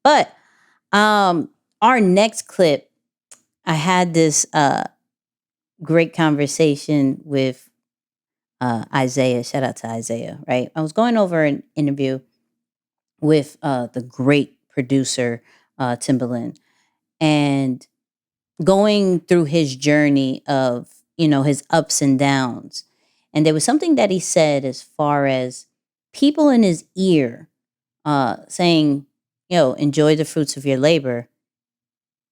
But our next clip, I had this great conversation with Isaiah. Shout out to Isaiah, right? I was going over an interview with the great producer, Timbaland, and going through his journey of, his ups and downs. And there was something that he said as far as people in his ear saying, enjoy the fruits of your labor.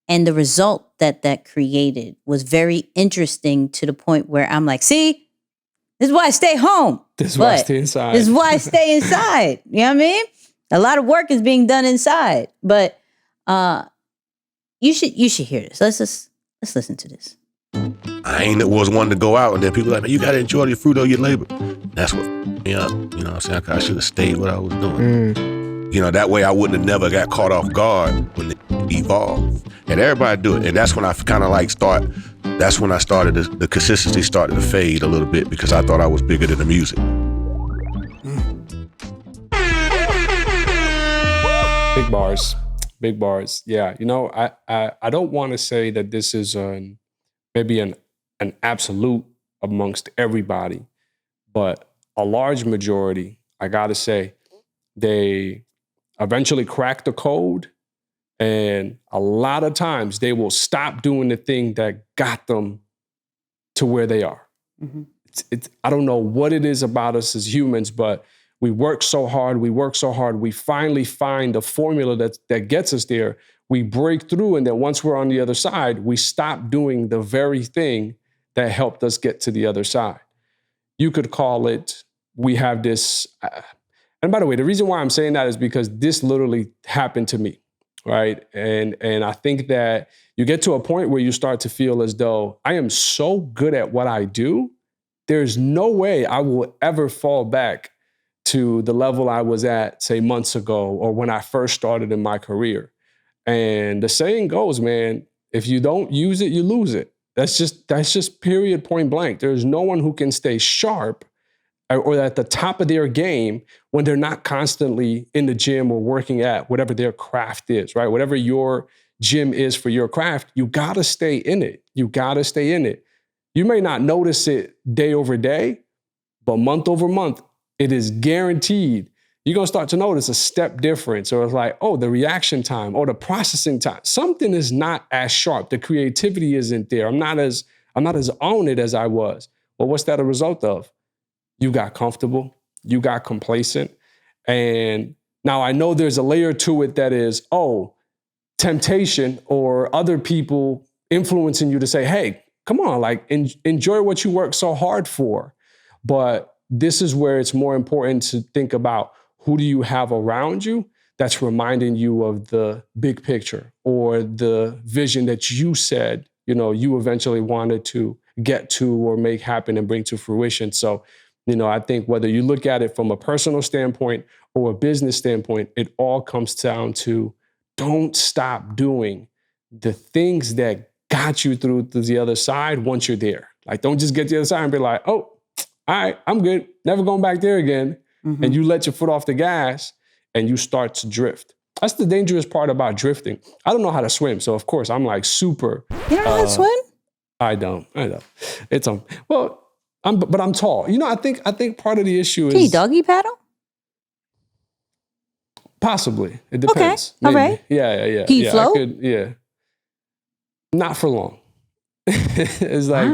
And the result that created was very interesting to the point where I'm like, see, this is why I stay home. This is why I stay inside. This is why I stay inside. You know what I mean? A lot of work is being done inside. But you should hear this. Let's listen to this. I ain't was one to go out, and then people like, man, you gotta enjoy the fruit of your labor. That's what, you know what I'm saying? I should have stayed what I was doing. That way I wouldn't have never got caught off guard when it evolved. And everybody do it. And that's when I kind of that's when I started, the consistency started to fade a little bit because I thought I was bigger than the music. Big bars. Yeah. I don't want to say that this is maybe an absolute amongst everybody, but a large majority, I got to say, they eventually crack the code, and a lot of times they will stop doing the thing that got them to where they are. Mm-hmm. I don't know what it is about us as humans, but we work so hard. We finally find the formula that gets us there. We break through, and then once we're on the other side, we stop doing the very thing that helped us get to the other side. You could call it, we have this, and by the way, the reason why I'm saying that is because this literally happened to me, right? And I think that you get to a point where you start to feel as though I am so good at what I do, there's no way I will ever fall back to the level I was at, say, months ago or when I first started in my career. And the saying goes, man, if you don't use it, you lose it. That's just period, point blank. There's no one who can stay sharp or at the top of their game when they're not constantly in the gym or working at whatever their craft is, right? Whatever your gym is for your craft, you gotta stay in it. You gotta stay in it. You may not notice it day over day, but month over month, it is guaranteed you're going to start to notice a step difference, or it's like, oh, the reaction time or the processing time. Something is not as sharp. The creativity isn't there. I'm not as on it as I was. Well, what's that a result of? You got comfortable. You got complacent. And now I know there's a layer to it that is, temptation or other people influencing you to say, hey, come on, like enjoy what you work so hard for. But this is where it's more important to think about, who do you have around you that's reminding you of the big picture or the vision that you said, you eventually wanted to get to or make happen and bring to fruition. So, I think whether you look at it from a personal standpoint or a business standpoint, it all comes down to don't stop doing the things that got you through to the other side once you're there. Like, don't just get to the other side and be like, oh, all right, I'm good. Never going back there again. Mm-hmm. And you let your foot off the gas and you start to drift. That's the dangerous part about drifting. I don't know how to swim. So of course I'm like super. You don't know how to swim? I don't. It's but I'm tall. I think part of the issue is. Can you doggy paddle? Possibly. It depends. Okay. All right. Yeah. Can you float? Yeah. Not for long. It's like,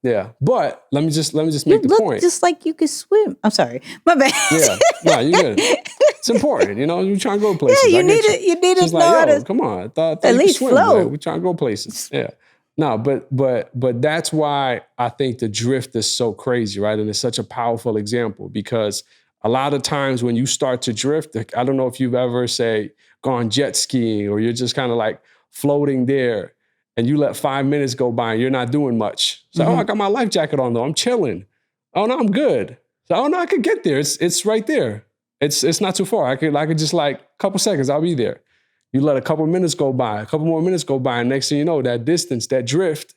yeah. But let me just make the point. Just like you could swim. I'm sorry. My bad. Yeah. No, you're good. It's important, you're trying to go places. Yeah, you need to know how to. Come on. I thought at you least could swim. float. We're trying to go places. Yeah. No, but that's why I think the drift is so crazy, right? And it's such a powerful example because a lot of times when you start to drift, I don't know if you've ever, say, gone jet skiing or you're just kind of like floating there. And you let 5 minutes go by and you're not doing much. So, I got my life jacket on though. I'm chilling. Oh no, I'm good. So, no, I could get there. It's right there. It's not too far. I could just like a couple seconds, I'll be there. You let a couple minutes go by, a couple more minutes go by, and next thing you know, that distance, that drift,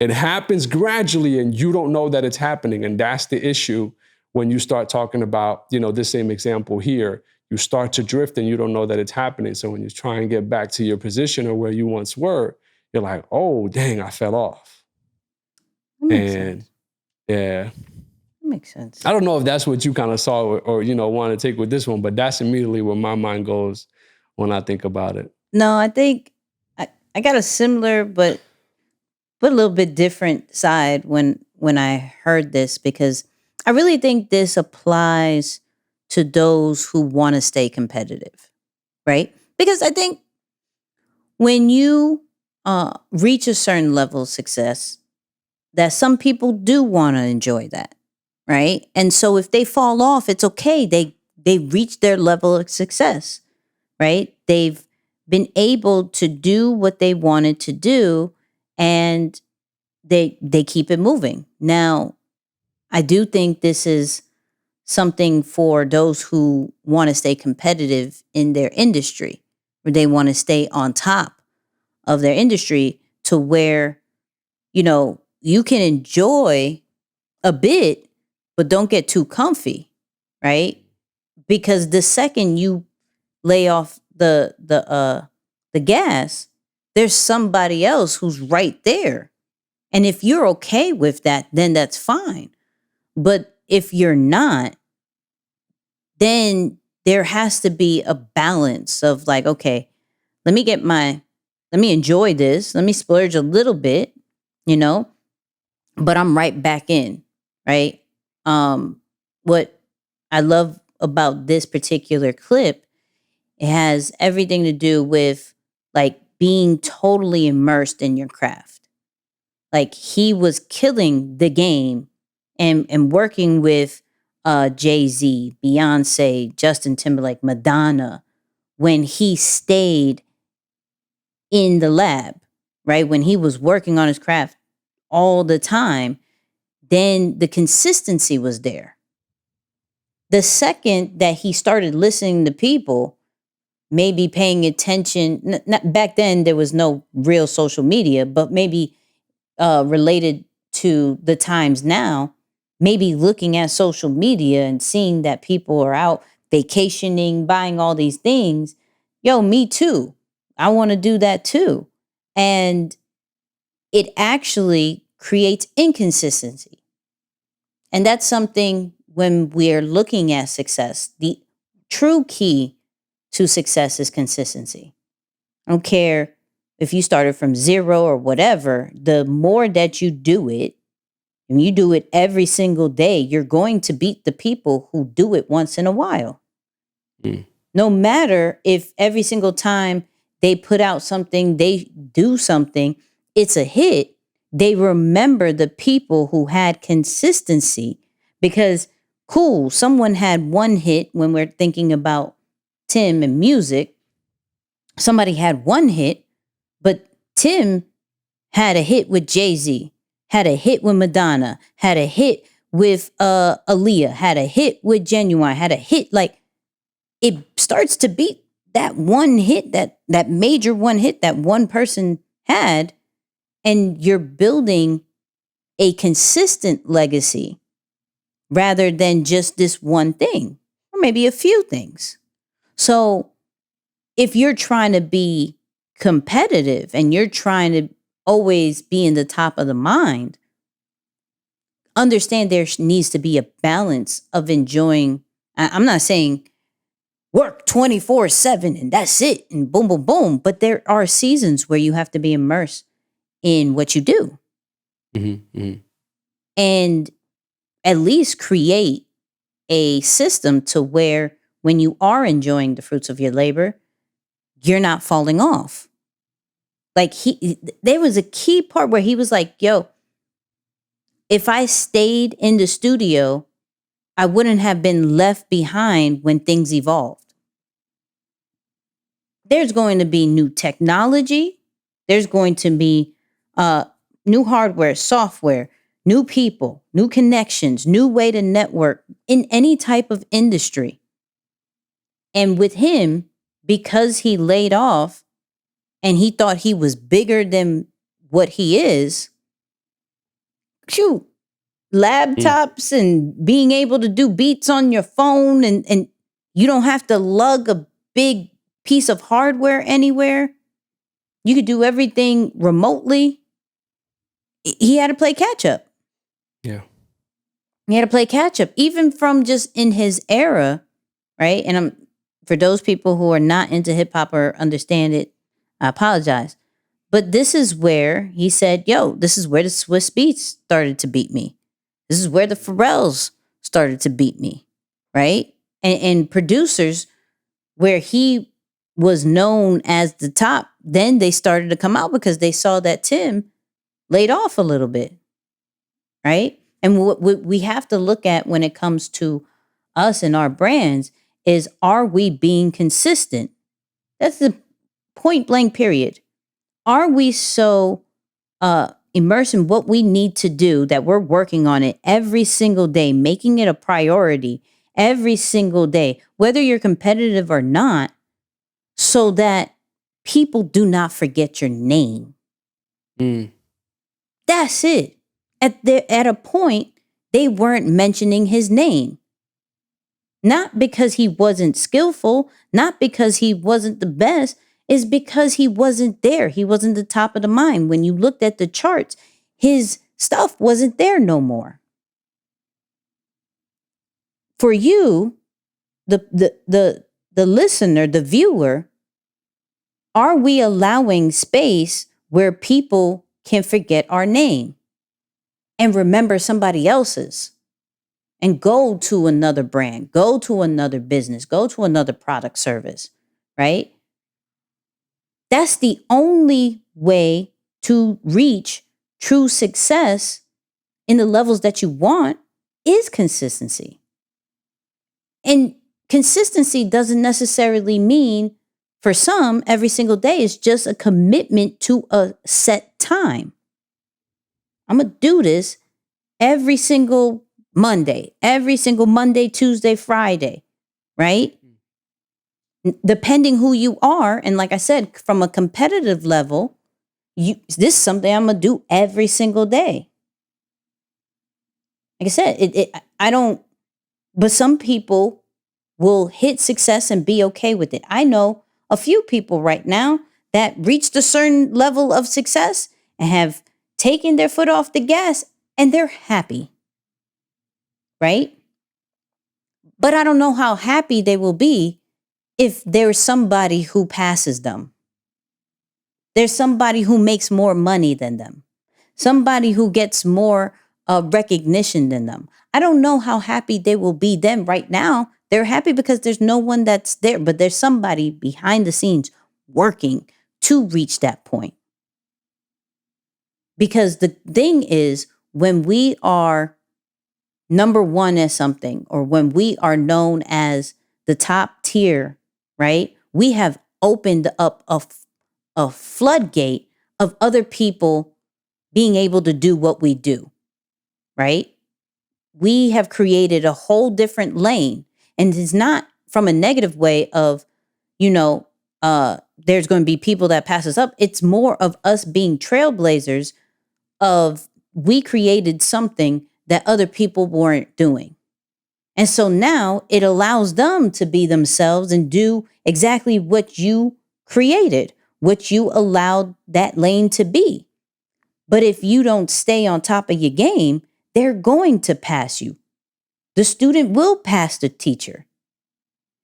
it happens gradually and you don't know that it's happening. And that's the issue when you start talking about, this same example here. you start to drift and you don't know that it's happening. So when you try and get back to your position or where you once were, you're like, oh, dang, I fell off. That makes And sense. yeah, That makes sense. I don't know if that's what you kind of saw or want to take with this one, but that's immediately where my mind goes when I think about it. No, I think I got a similar but a little bit different side when I heard this, because I really think this applies to those who want to stay competitive, right? Because I think when you reach a certain level of success, that some people do want to enjoy that, right? And so if they fall off, it's okay. They reach their level of success, right? They've been able to do what they wanted to do, and they keep it moving. Now, I do think this is something for those who want to stay competitive in their industry, where they want to stay on top of their industry, to where, you can enjoy a bit, but don't get too comfy, right? Because the second you lay off the gas, there's somebody else who's right there. And if you're okay with that, then that's fine. But if you're not, then there has to be a balance of like, okay, let me enjoy this. Let me splurge a little bit, but I'm right back in, right? What I love about this particular clip, it has everything to do with like being totally immersed in your craft. Like he was killing the game and working with Jay-Z, Beyonce, Justin Timberlake, Madonna, when he stayed in the lab, right? When he was working on his craft all the time, then the consistency was there. The second that he started listening to people, maybe paying attention, not, back then there was no real social media, but maybe related to the times now, maybe looking at social media and seeing that people are out vacationing, buying all these things. Yo, me too. I want to do that too. And it actually creates inconsistency. And that's something when we're looking at success, the true key to success is consistency. I don't care if you started from zero or whatever, the more that you do it, and you do it every single day, you're going to beat the people who do it once in a while. Mm. No matter if every single time they put out something, they do something, it's a hit, they remember the people who had consistency. Because, cool, someone had one hit when we're thinking about Tim and music. Somebody had one hit, but Tim had a hit with Jay-Z, had a hit with Madonna, had a hit with Aaliyah, had a hit with Genuine, had a hit. Like, it starts to beat that one hit, that major one hit that one person had, and you're building a consistent legacy rather than just this one thing, or maybe a few things. So if you're trying to be competitive and you're trying to always be in the top of the mind, understand there needs to be a balance of enjoying. I'm not saying work 24/7 and that's it and boom, boom, boom. But there are seasons where you have to be immersed in what you do. Mm-hmm, mm-hmm. And at least create a system to where when you are enjoying the fruits of your labor, you're not falling off. Like there was a key part where he was like, yo, if I stayed in the studio, I wouldn't have been left behind when things evolved. There's going to be new technology. There's going to be new hardware, software, new people, new connections, new way to network in any type of industry. And with him, because he laid off and he thought he was bigger than what he is, laptops and being able to do beats on your phone and You don't have to lug a big piece of hardware anywhere. You could do everything remotely. He had to play catch up. Yeah. He had to play catch up, even from just in his era, right? And for those people who are not into hip hop or understand it, I apologize. But this is where he said, yo, this is where the Swiss Beats started to beat me. This is where the Pharrells started to beat me, right? And producers where he was known as the top, then they started to come out because they saw that Tim laid off a little bit, right? And what we have to look at when it comes to us and our brands is, are we being consistent? That's the point blank period. Are we so immersed in what we need to do that we're working on it every single day, making it a priority every single day, whether you're competitive or not, so that people do not forget your name? That's it. At a point, they weren't mentioning his name. Not because he wasn't skillful, not because he wasn't the best, is because he wasn't there. He wasn't the top of the mind. When you looked at the charts, his stuff wasn't there no more. For you, the listener, the viewer, are we allowing space where people can forget our name and remember somebody else's and go to another brand, go to another business, go to another product service, right? That's the only way to reach true success in the levels that you want, is consistency. And consistency doesn't necessarily mean, for some, every single day. Is just a commitment to a set time. I'm going to do this every single Monday, Tuesday, Friday, right? Depending who you are. And like I said, from a competitive level, this is something I'm going to do every single day. Like I said, I don't, but some people will hit success and be okay with it. I know a few people right now that reached a certain level of success and have taken their foot off the gas and they're happy, right? But I don't know how happy they will be if there's somebody who passes them. There's somebody who makes more money than them. Somebody who gets more recognition than them. I don't know how happy they will be then. Right now, they're happy because there's no one that's there, but there's somebody behind the scenes working to reach that point. Because the thing is, when we are number one at something, or when we are known as the top tier, right? We have opened up a floodgate of other people being able to do what we do, right? We have created a whole different lane. And it's not from a negative way of, there's going to be people that pass us up. It's more of us being trailblazers of, we created something that other people weren't doing. And so now it allows them to be themselves and do exactly what you created, what you allowed that lane to be. But if you don't stay on top of your game, they're going to pass you. The student will pass the teacher.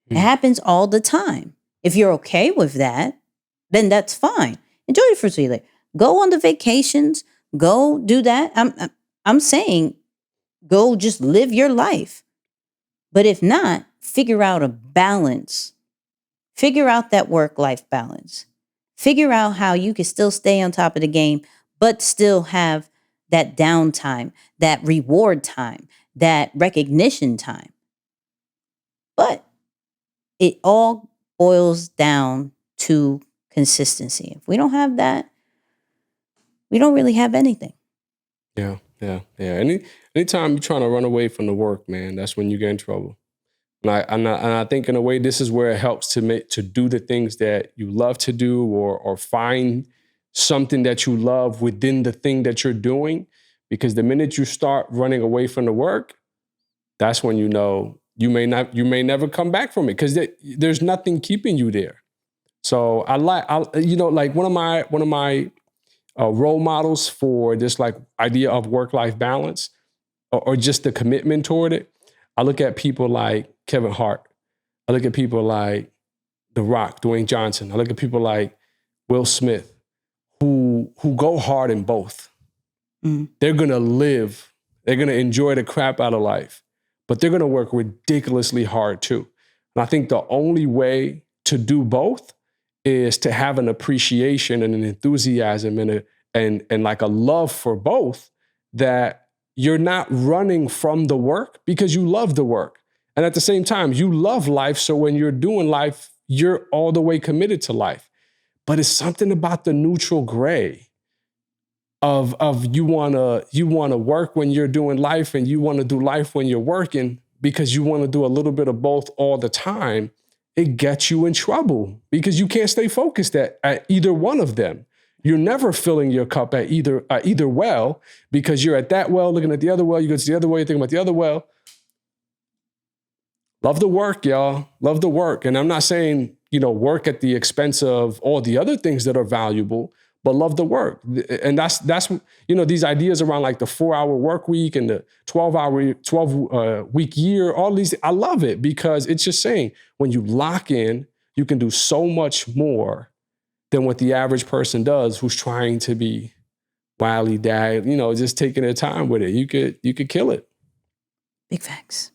It happens all the time. If you're okay with that, then that's fine. Enjoy the fruits of your labor. Go on the vacations. Go do that. I'm saying, go just live your life. But if not, figure out a balance. Figure out that work-life balance. Figure out how you can still stay on top of the game, but still have that downtime, that reward time, that recognition time. But it all boils down to consistency. If we don't have that, we don't really have anything. Yeah. Anytime you're trying to run away from the work, man, that's when you get in trouble. And I think in a way, this is where it helps to do the things that you love to do, or find something that you love within the thing that you're doing. Because the minute you start running away from the work, that's when you know you may never come back from it because there's nothing keeping you there. So like one of my role models for this like idea of work-life balance or just the commitment toward it. I look at people like Kevin Hart. I look at people like The Rock, Dwayne Johnson. I look at people like Will Smith who go hard in both. They're going to live. They're going to enjoy the crap out of life, but they're going to work ridiculously hard too. And I think the only way to do both is to have an appreciation and an enthusiasm and like a love for both, that you're not running from the work because you love the work. And at the same time, you love life. So when you're doing life, you're all the way committed to life. But it's something about the neutral gray of you wanna work when you're doing life and you wanna do life when you're working because you wanna do a little bit of both all the time. It gets you in trouble because you can't stay focused at either one of them. You're never filling your cup at either well because you're at that well looking at the other well. You go to the other well, you're thinking about the other well. Love the work, y'all. Love the work. And I'm not saying, work at the expense of all the other things that are valuable, but love the work. And that's these ideas around like the 4-hour work week and the 12 week year, all these, I love it because it's just saying when you lock in, you can do so much more than what the average person does who's trying to be wily dad, just taking their time with it. You could kill it. Big facts.